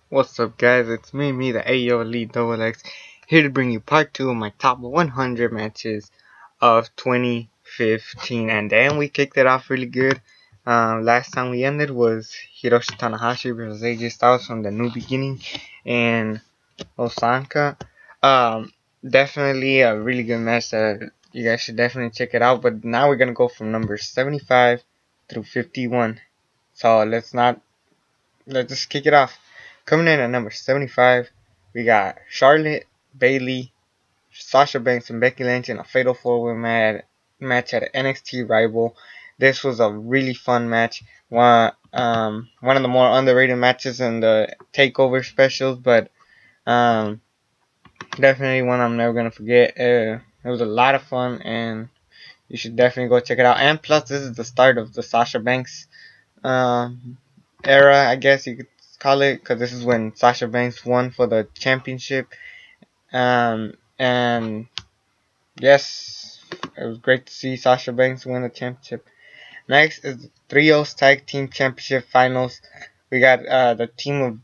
What's up, guys? It's me, the AO Elite Double X, here to bring you part 2 of my top 100 matches of 2015. And then we kicked it off really good. Last time we ended was Hiroshi Tanahashi versus AJ Styles from the New Beginning in Osaka. Definitely a really good match that you guys should definitely check it out. But now we're gonna go from number 75 through 51. So let's just kick it off. Coming in at number 75, we got Charlotte, Bayley, Sasha Banks, and Becky Lynch in a Fatal 4-Way match at NXT Rival. This was a really fun match. One of the more underrated matches in the Takeover specials, but definitely one I'm never gonna forget. It was a lot of fun, and you should definitely go check it out. And plus, this is the start of the Sasha Banks era, I guess you could call it, because this is when Sasha Banks won for the championship. And yes, it was great to see Sasha Banks win the championship. Next is the Trios Tag Team Championship Finals. We got the team of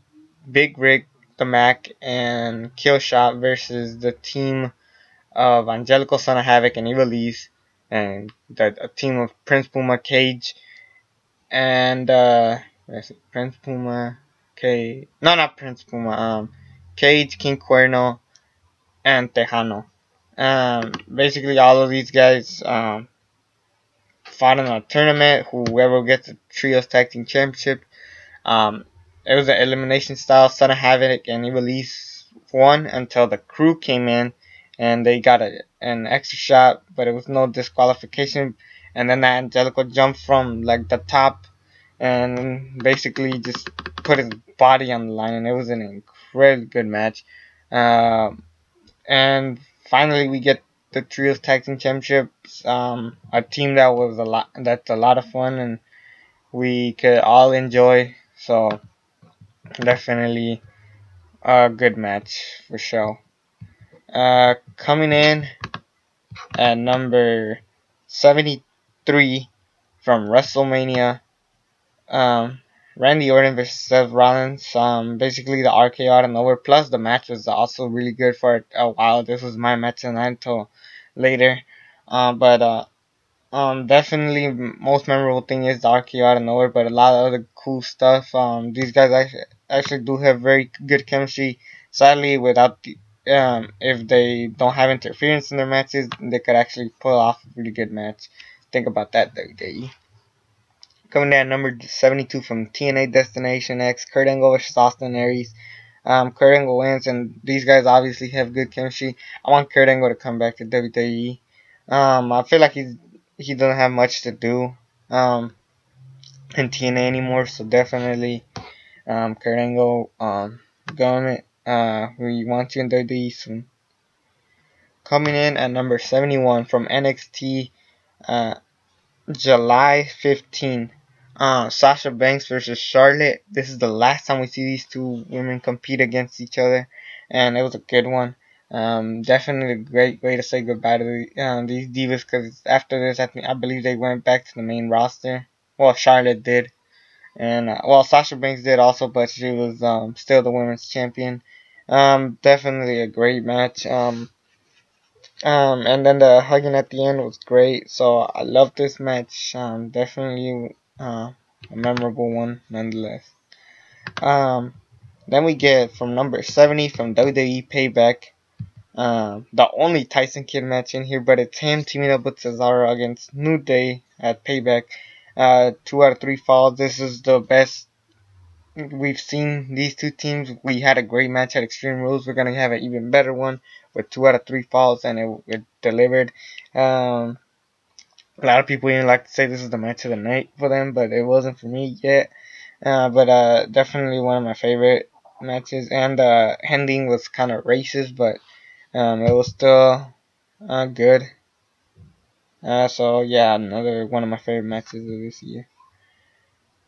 Big Rick, the Mac, and Killshot versus the team of Angelico, Son of Havoc, and Ivelisse, and a team of Prince Puma, Cage, and Prince Puma, not Prince Puma, Cage, King Cuerno, and Tejano. Basically all of these guys fought in a tournament. Whoever gets the Trios Tag Team Championship, it was an elimination style. Son of Havoc and Ivelisse won until the Crew came in and they got an extra shot, but it was no disqualification. And then Angelico jumped from like the top and basically just put his body on the line, and it was an incredibly good match. And finally, we get the Trios Tag Team Championships, a team that's a lot of fun, and we could all enjoy. So definitely a good match for sure. Coming in at number 73 from WrestleMania, Randy Orton versus Seth Rollins. Basically the RKO out of nowhere. Plus the match was also really good for a while. This was my match tonight until later. But definitely most memorable thing is the RKO out of nowhere. But a lot of other cool stuff. These guys actually do have very good chemistry. Sadly, without if they don't have interference in their matches, they could actually pull off a really good match. Think about that, WWE. Coming in at number 72 from TNA Destination X, Kurt Angle versus Austin Aries. Kurt Angle wins, and these guys obviously have good chemistry. I want Kurt Angle to come back to WWE. I feel like he doesn't have much to do in TNA anymore, so definitely Kurt Angle going we want you in WWE soon. Coming in at number 71 from NXT July 15. Sasha Banks versus Charlotte. This is the last time we see these two women compete against each other, and it was a good one. Definitely a great way to say goodbye to these divas, because after this, I believe they went back to the main roster. Well, Charlotte did, and Sasha Banks did also, but she was still the women's champion. Definitely a great match. And then the hugging at the end was great. So I love this match. Definitely a memorable one nonetheless. Then we get from number 70 from WWE Payback. The only Tyson Kidd match in here, but it's him teaming up with Cesaro against New Day at Payback. 2 out of 3 falls. This is the best we've seen these two teams. We had a great match at Extreme Rules. We're gonna have an even better one with 2 out of 3 falls, and it delivered. A lot of people even like to say this is the match of the night for them, but it wasn't for me yet. But definitely one of my favorite matches, and the ending was kind of racist, but it was still good. So yeah, another one of my favorite matches of this year.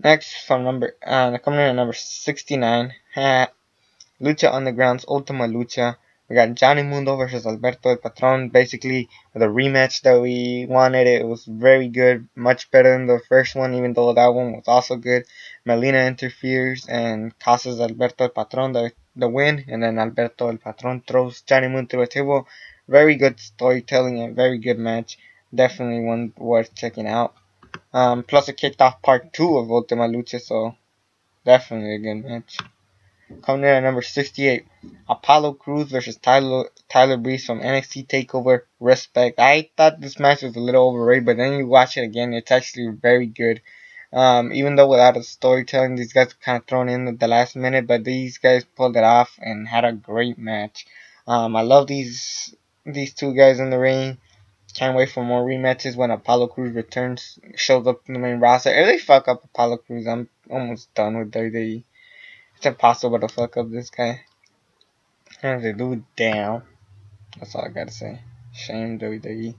Next, from coming in at number 69, Lucha Underground's Ultima Lucha We got Johnny Mundo versus Alberto El Patron. Basically, the rematch that we wanted. It was very good, much better than the first one, even though that one was also good. Melina interferes and causes Alberto El Patron the win, and then Alberto El Patron throws Johnny Mundo through a table. Very good storytelling and very good match. Definitely one worth checking out. Plus, it kicked off part 2 of Ultima Lucha, so definitely a good match. Coming in at number 68, Apollo Crews versus Tyler Breeze from NXT TakeOver Respect. I thought this match was a little overrated, but then you watch it again, it's actually very good. Even though without a storytelling, these guys were kind of thrown in at the last minute, but these guys pulled it off and had a great match. I love these two guys in the ring. Can't wait for more rematches when Apollo Crews returns, shows up in the main roster. If they fuck up Apollo Crews, I'm almost done with WWE. It's impossible to fuck up this guy. And they do down. That's all I gotta say. Shame WWE.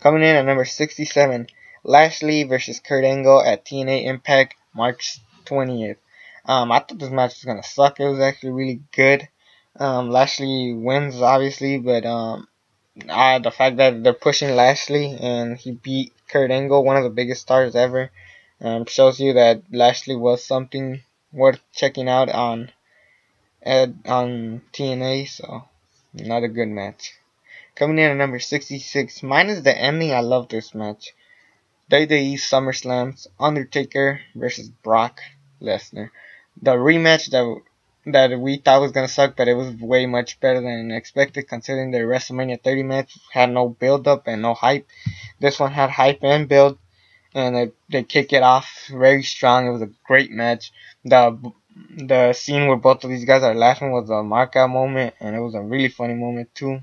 Coming in at number 67, Lashley versus Kurt Angle at TNA Impact March 20th. I thought this match was gonna suck. It was actually really good. Lashley wins obviously, but the fact that they're pushing Lashley and he beat Kurt Angle, one of the biggest stars ever, shows you that Lashley was something worth checking out on TNA. So another good match. Coming in at number 66, minus the ending, I love this match. WWE SummerSlam's Undertaker versus Brock Lesnar. The rematch that we thought was gonna suck, but it was way much better than expected considering the WrestleMania 30 match had no build up and no hype. This one had hype and build, and they kick it off very strong. It was a great match. The scene where both of these guys are laughing was a markout moment, and it was a really funny moment too.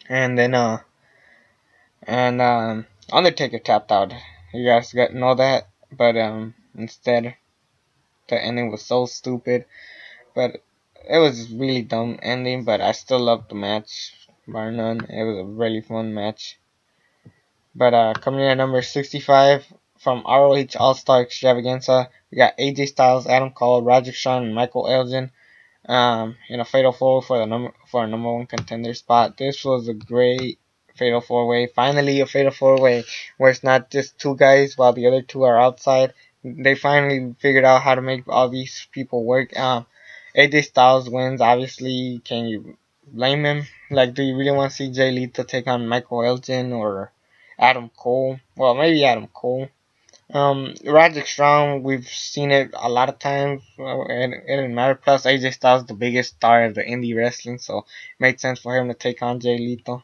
And then Undertaker tapped out. You guys got know that, but instead the ending was so stupid. But it was really dumb ending. But I still loved the match, bar none. It was a really fun match. But coming in at number 65 from ROH All Star Extravaganza, we got AJ Styles, Adam Cole, Roderick Strong, and Michael Elgin. In a fatal four for a number one contender spot. This was a great fatal four way. Finally, a fatal four way where it's not just two guys while the other two are outside. They finally figured out how to make all these people work. AJ Styles wins. Obviously, can you blame him? Like, do you really want to see Jay Lethal take on Michael Elgin or Adam Cole? Well, maybe Adam Cole. Roderick Strong, we've seen it a lot of times. It didn't matter. Plus, AJ Styles, the biggest star of the indie wrestling, so it made sense for him to take on Jay Lethal.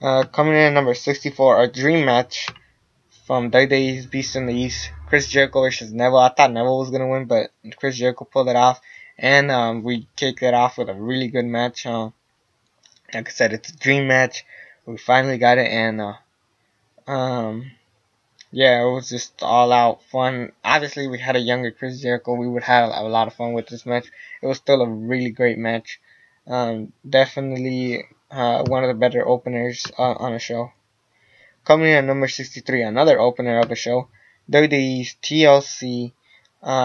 Coming in at number 64, a dream match from WWE's Beast in the East, Chris Jericho versus Neville. I thought Neville was gonna win, but Chris Jericho pulled it off, and we kicked it off with a really good match. Like I said, it's a dream match. We finally got it, and yeah, it was just all out fun. Obviously, we had a younger Chris Jericho. We would have a lot of fun with this match. It was still a really great match. Definitely one of the better openers on the show. Coming in at number 63, another opener of the show, WWE's TLC,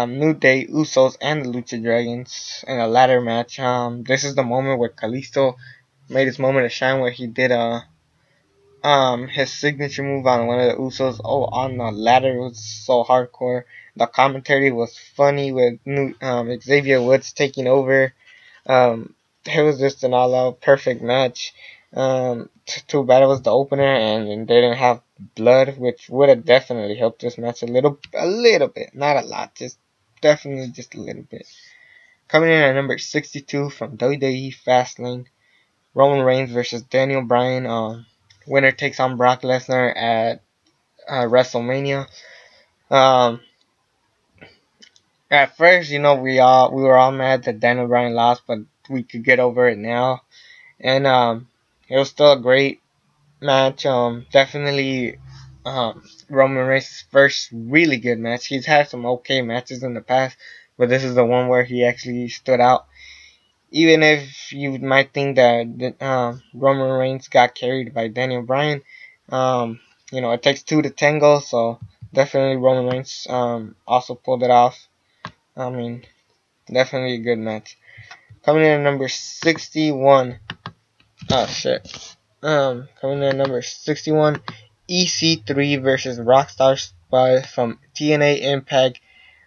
New Day, Usos, and the Lucha Dragons in a ladder match. This is the moment where Kalisto made his moment of shine where he did his signature move on one of the Usos. Oh, on the ladder, it was so hardcore. The commentary was funny with Xavier Woods taking over. It was just an all-out perfect match. Too bad it was the opener and they didn't have blood, which would have definitely helped this match a little bit, not a lot, definitely just a little bit. Coming in at number 62 from WWE Fastlane, Roman Reigns versus Daniel Bryan. Winner takes on Brock Lesnar at WrestleMania. At first, we were all mad that Daniel Bryan lost, but we could get over it now. And it was still a great match. Definitely Roman Reigns' first really good match. He's had some okay matches in the past, but this is the one where he actually stood out. Even if you might think that Roman Reigns got carried by Daniel Bryan, it takes two to tango, so definitely Roman Reigns also pulled it off. I mean, definitely a good match. Coming in at number 61. Oh shit. Coming in at number 61, EC3 versus Rockstar Spud from TNA Impact,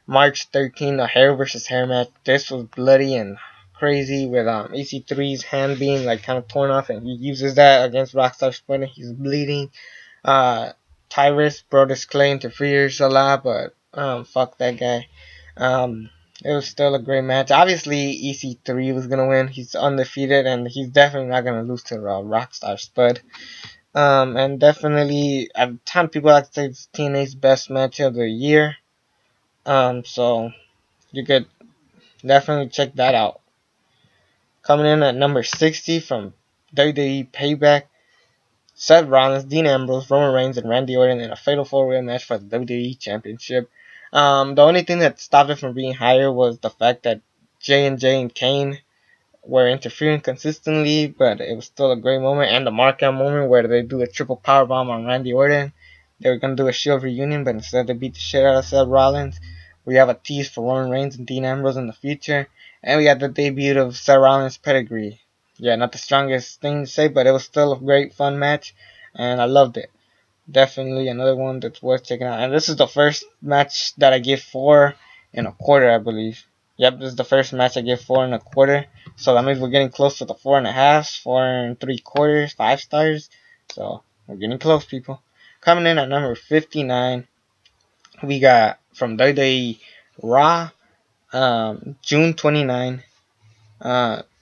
March 13, a hair versus hair match. This was bloody and crazy with EC3's hand being like kind of torn off, and he uses that against Rockstar Spud and he's bleeding. Tyrus brought his clay interferes a lot, but fuck that guy. It was still a great match. Obviously, EC3 was gonna win. He's undefeated, and he's definitely not gonna lose to Rockstar Spud. And definitely, at the time, people like to say it's TNA's best match of the year. So you could definitely check that out. Coming in at number 60 from WWE Payback, Seth Rollins, Dean Ambrose, Roman Reigns, and Randy Orton in a fatal 4-way match for the WWE Championship. The only thing that stopped it from being higher was the fact that J&J and Kane were interfering consistently, but it was still a great moment. And the markout moment where they do a triple powerbomb on Randy Orton. They were going to do a Shield reunion, but instead they beat the shit out of Seth Rollins. We have a tease for Roman Reigns and Dean Ambrose in the future. And we got the debut of Seth Rollins' pedigree. Yeah, not the strongest thing to say, but it was still a great, fun match, and I loved it. Definitely another one that's worth checking out. And this is the first match that I give 4 1/4, I believe. Yep, this is the first match I give 4 1/4. So that means we're getting close to the 4.5, 4 3/4, 5 stars. So we're getting close, people. Coming in at number 59, we got from WWE Raw, June 29.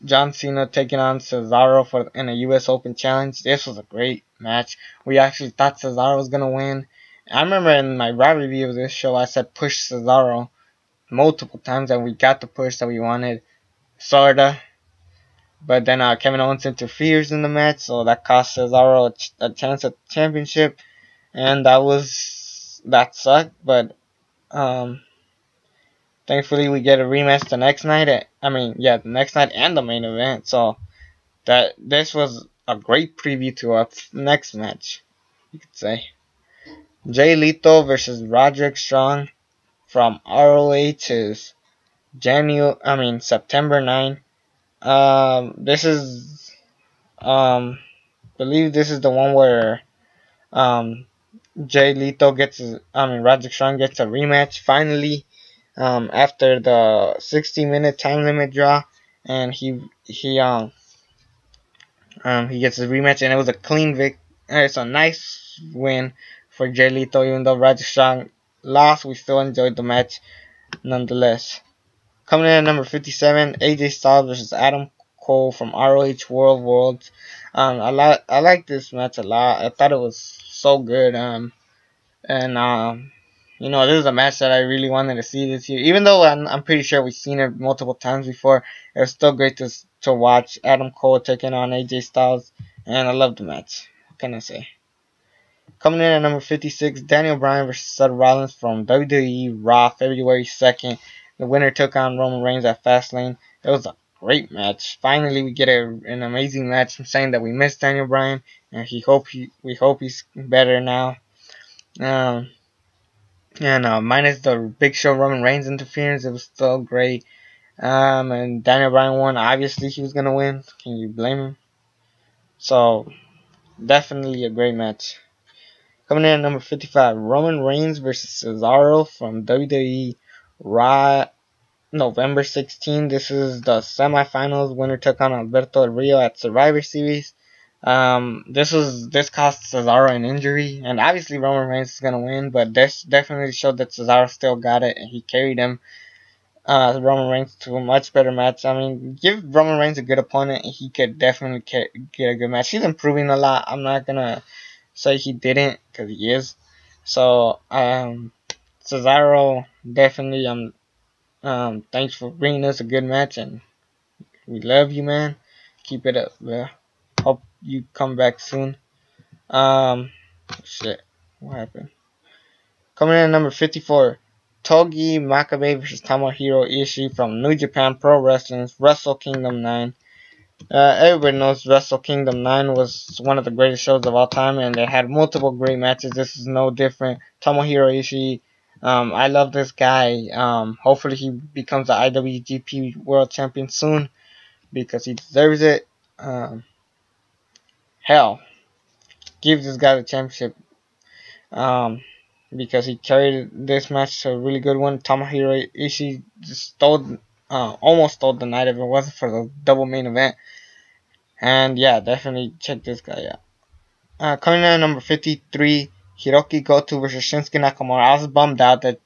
John Cena taking on Cesaro in a US Open Challenge. This was a great match. We actually thought Cesaro was going to win. I remember in my Raw review of this show, I said push Cesaro multiple times, and we got the push that we wanted. Sorta. But then Kevin Owens interferes in the match, so that cost Cesaro a chance at the championship. And that sucked, but thankfully, we get a rematch the next night. The next night and the main event. So this was a great preview to our next match, you could say. Jay Lethal versus Roderick Strong from ROH is September 9. This is believe this is the one where Roderick Strong gets a rematch finally. After the 60-minute time limit draw, and he gets his rematch, and it was a clean it's a nice win for Jay Lethal. Even though Roderick Strong lost, we still enjoyed the match nonetheless. Coming in at number 57, AJ Styles versus Adam Cole from ROH Worlds. I like this match a lot. I thought it was so good. This is a match that I really wanted to see this year. Even though I'm pretty sure we've seen it multiple times before, it was still great to watch Adam Cole taking on AJ Styles, and I love the match. What can I say? Coming in at number 56, Daniel Bryan versus Seth Rollins from WWE Raw, February 2nd. The winner took on Roman Reigns at Fastlane. It was a great match. Finally, we get an amazing match. I'm saying that we missed Daniel Bryan, and we hope he's better now. Minus the Big Show Roman Reigns interference, it was still great. And Daniel Bryan won. Obviously, he was gonna win. Can you blame him? So, definitely a great match. Coming in at number 55, Roman Reigns versus Cesaro from WWE Raw, November 16. This is the semifinals. Winner took on Alberto Del Rio at Survivor Series. This cost Cesaro an injury, and obviously Roman Reigns is gonna win, but this definitely showed that Cesaro still got it, and he carried Roman Reigns to a much better match. Give Roman Reigns a good opponent, and he could definitely get a good match. He's improving a lot. I'm not gonna say he didn't, because he is. So, Cesaro, definitely, thanks for bringing us a good match, and we love you, man. Keep it up, bro. Hope you come back soon. Shit. What happened? Coming in at number 54, Togi Makabe versus Tomohiro Ishii from New Japan Pro Wrestling's Wrestle Kingdom 9. Everybody knows Wrestle Kingdom 9 was one of the greatest shows of all time, and they had multiple great matches. This is no different. Tomohiro Ishii, I love this guy. Hopefully he becomes the IWGP World Champion soon. because he deserves it. Hell, give this guy the championship. Um, because he carried this match to a really good one. Tomohiro Ishii just almost stole the night if it wasn't for the double main event. And yeah, definitely check this guy out. Coming in at number 53, Hirooki Goto versus Shinsuke Nakamura. I was bummed out that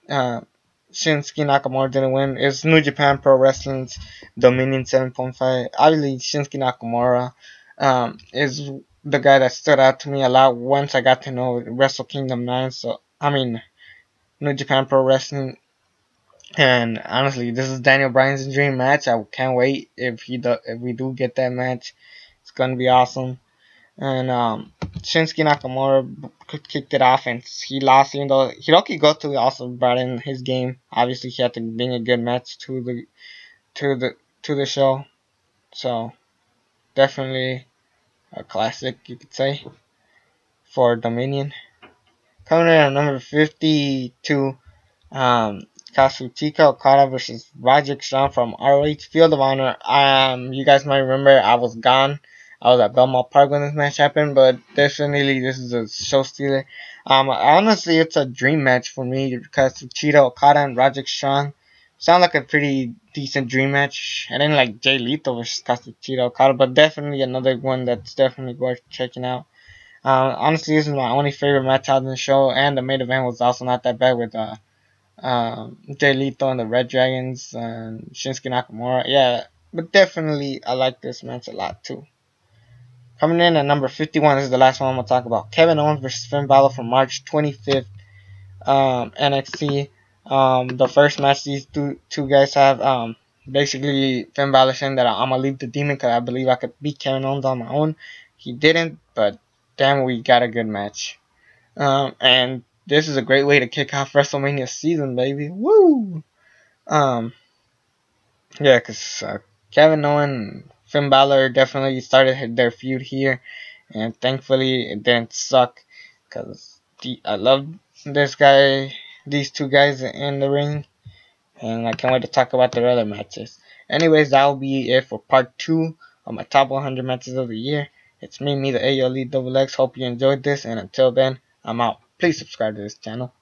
Shinsuke Nakamura didn't win. It's New Japan Pro Wrestling's Dominion 7.5. Obviously, Shinsuke Nakamura is the guy that stood out to me a lot once I got to know Wrestle Kingdom 9. New Japan Pro Wrestling. And honestly, this is Daniel Bryan's dream match. I can't wait if we do get that match. It's gonna be awesome. And Shinsuke Nakamura kicked it off, and he lost. Even though Hirooki Goto also brought in his game, obviously he had to bring a good match to the show. So definitely a classic, you could say, for Dominion. Coming in at number 52, Kazuchika Okada versus Roderick from ROH Field of Honor. You guys might remember I was gone. I was at Belmont Park when this match happened, but definitely this is a show stealer. Honestly, it's a dream match for me because Kazuchika Okada and Roderick Strong sound like a pretty decent dream match. I didn't like Jay Lethal versus Kazuchika Okada, but definitely another one that's definitely worth checking out. Honestly, this is my only favorite match out in the show, and the main event was also not that bad with Jay Lethal and the Red Dragons and Shinsuke Nakamura. Yeah, but definitely I like this match a lot too. Coming in at number 51, this is the last one I'm going to talk about. Kevin Owens versus Finn Balor from March 25th, NXT. The first match these two guys have, basically Finn Balor saying that I'm going to leave the demon because I believe I could beat Kevin Owens on my own. He didn't, but damn, we got a good match. And this is a great way to kick off WrestleMania season, baby. Woo! Yeah, because Kevin Owens and Finn Balor definitely started their feud here, and thankfully it didn't suck, because I love these two guys in the ring, and I can't wait to talk about their other matches. Anyways, that will be it for part 2 of my top 100 matches of the year. It's me, the ALE Double X. Hope you enjoyed this, and until then, I'm out. Please subscribe to this channel.